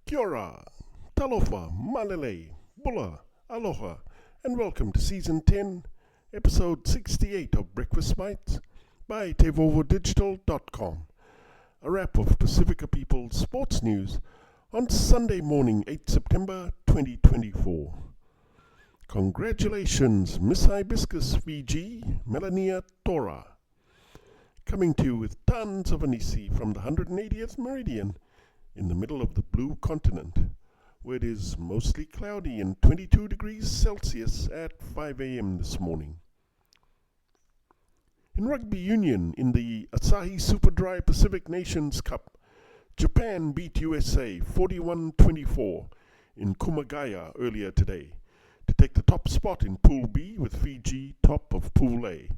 Kia ora, talofa, malele, bula, aloha, and welcome to Season 10, Episode 68 of Breakfast Bites by TevovoDigital.com, a wrap of Pacifica People's sports news on Sunday morning, 8 September 2024. Congratulations, Miss Hibiscus Fiji, Melania Tora. Coming to you with tons of anisi from the 180th meridian in the middle of the blue continent, where it is mostly cloudy and 22 degrees Celsius at 5 a.m. this morning. In rugby union, in the Asahi Super Dry Pacific Nations Cup, Japan beat USA 41-24 in Kumagaya earlier today to take the top spot in Pool B with Fiji top of Pool A.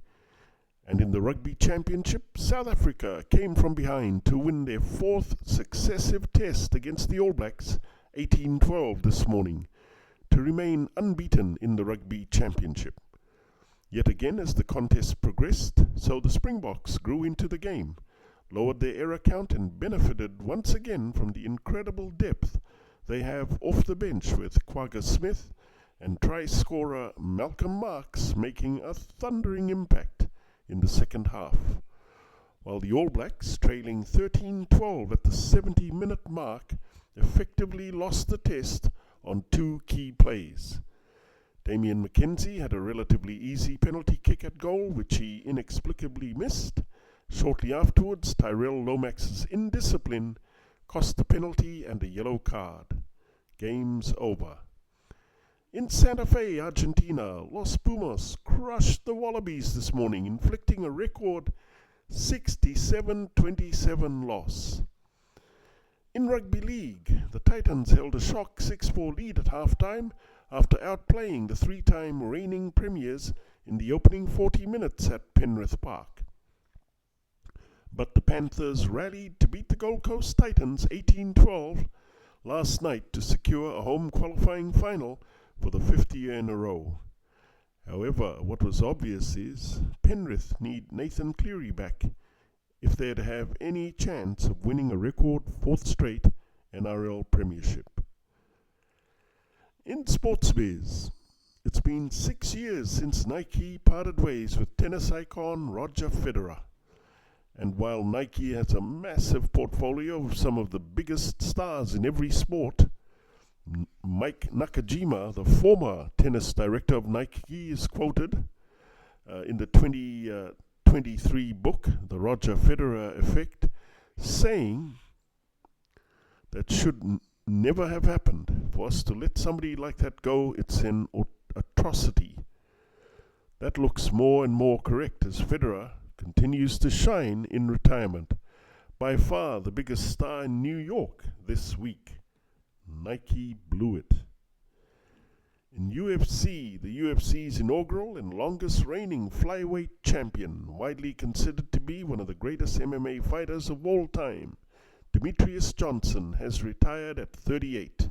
And in the Rugby Championship, South Africa came from behind to win their fourth successive test against the All Blacks, 18-12 this morning, to remain unbeaten in the Rugby Championship. Yet again, as the contest progressed, so the Springboks grew into the game, lowered their error count and benefited once again from the incredible depth they have off the bench, with Quagga Smith and try scorer Malcolm Marx making a thundering impact in the second half, while the All Blacks, trailing 13-12 at the 70-minute mark, effectively lost the test on two key plays. Damian McKenzie had a relatively easy penalty kick at goal, which he inexplicably missed. Shortly afterwards, Tyrell Lomax's indiscipline cost the penalty and a yellow card. Game's over. In Santa Fe, Argentina, Los Pumas crushed the Wallabies this morning, inflicting a record 67-27 loss. In Rugby League, the Titans held a shock 6-4 lead at halftime after outplaying the three-time reigning premiers in the opening 40 minutes at Penrith Park. But the Panthers rallied to beat the Gold Coast Titans 18-12 last night to secure a home qualifying final for the 5th year in a row. However, what was obvious is Penrith need Nathan Cleary back if they're to have any chance of winning a record fourth straight NRL Premiership. In sports biz, it's been 6 years since Nike parted ways with tennis icon Roger Federer. And while Nike has a massive portfolio of some of the biggest stars in every sport, Mike Nakajima, the former tennis director of Nike, is quoted in the 2023 book, The Roger Federer Effect, saying that should never have happened. For us to let somebody like that go, it's an atrocity. That looks more and more correct as Federer continues to shine in retirement. By far the biggest star in New York this week. Nike blew it. In UFC, the UFC's inaugural and longest reigning flyweight champion, widely considered to be one of the greatest MMA fighters of all time, Demetrius Johnson, has retired at 38.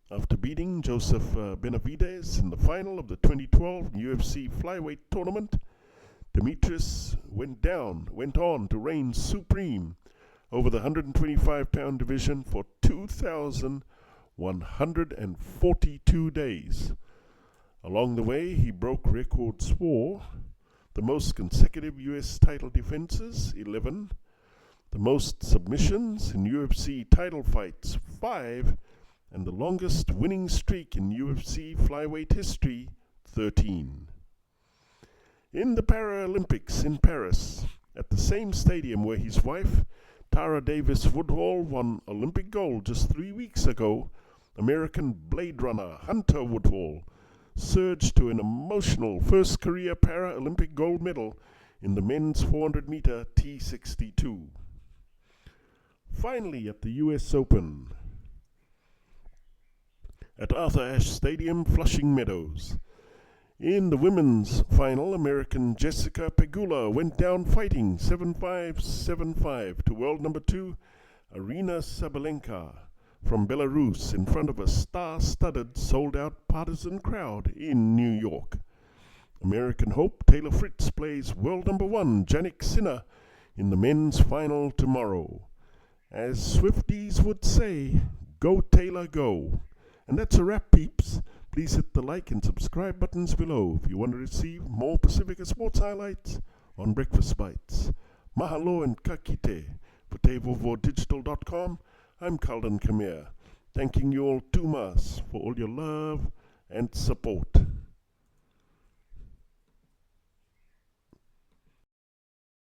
After beating Joseph Benavidez in the final of the 2012 UFC flyweight tournament, Demetrius went on to reign supreme over the 125-pound division for 2,142 days. Along the way, he broke records for the most consecutive U.S. title defenses, 11, the most submissions in UFC title fights, 5, and the longest winning streak in UFC flyweight history, 13. In the Paralympics in Paris, at the same stadium where his wife, Tara Davis Woodhall, won Olympic gold just 3 weeks ago, American Blade Runner Hunter Woodhall surged to an emotional first career Paralympic gold medal in the men's 400-meter T62. Finally, at the US Open at Arthur Ashe Stadium, Flushing Meadows. In the women's final, American Jessica Pegula went down fighting 7-5, 7-5 to world number 2, Arina Sabalenka from Belarus, in front of a star-studded, sold-out partisan crowd in New York. American hope Taylor Fritz plays world number 1, Jannik Sinner, in the men's final tomorrow. As Swifties would say, Go Taylor, go. And that's a wrap, peeps. Please hit the like and subscribe buttons below if you want to receive more Pacifica sports highlights on Breakfast Bites. Mahalo and ka kite. For TeVovoDigital.com, I'm Calden Khmer, thanking you all too much for all your love and support.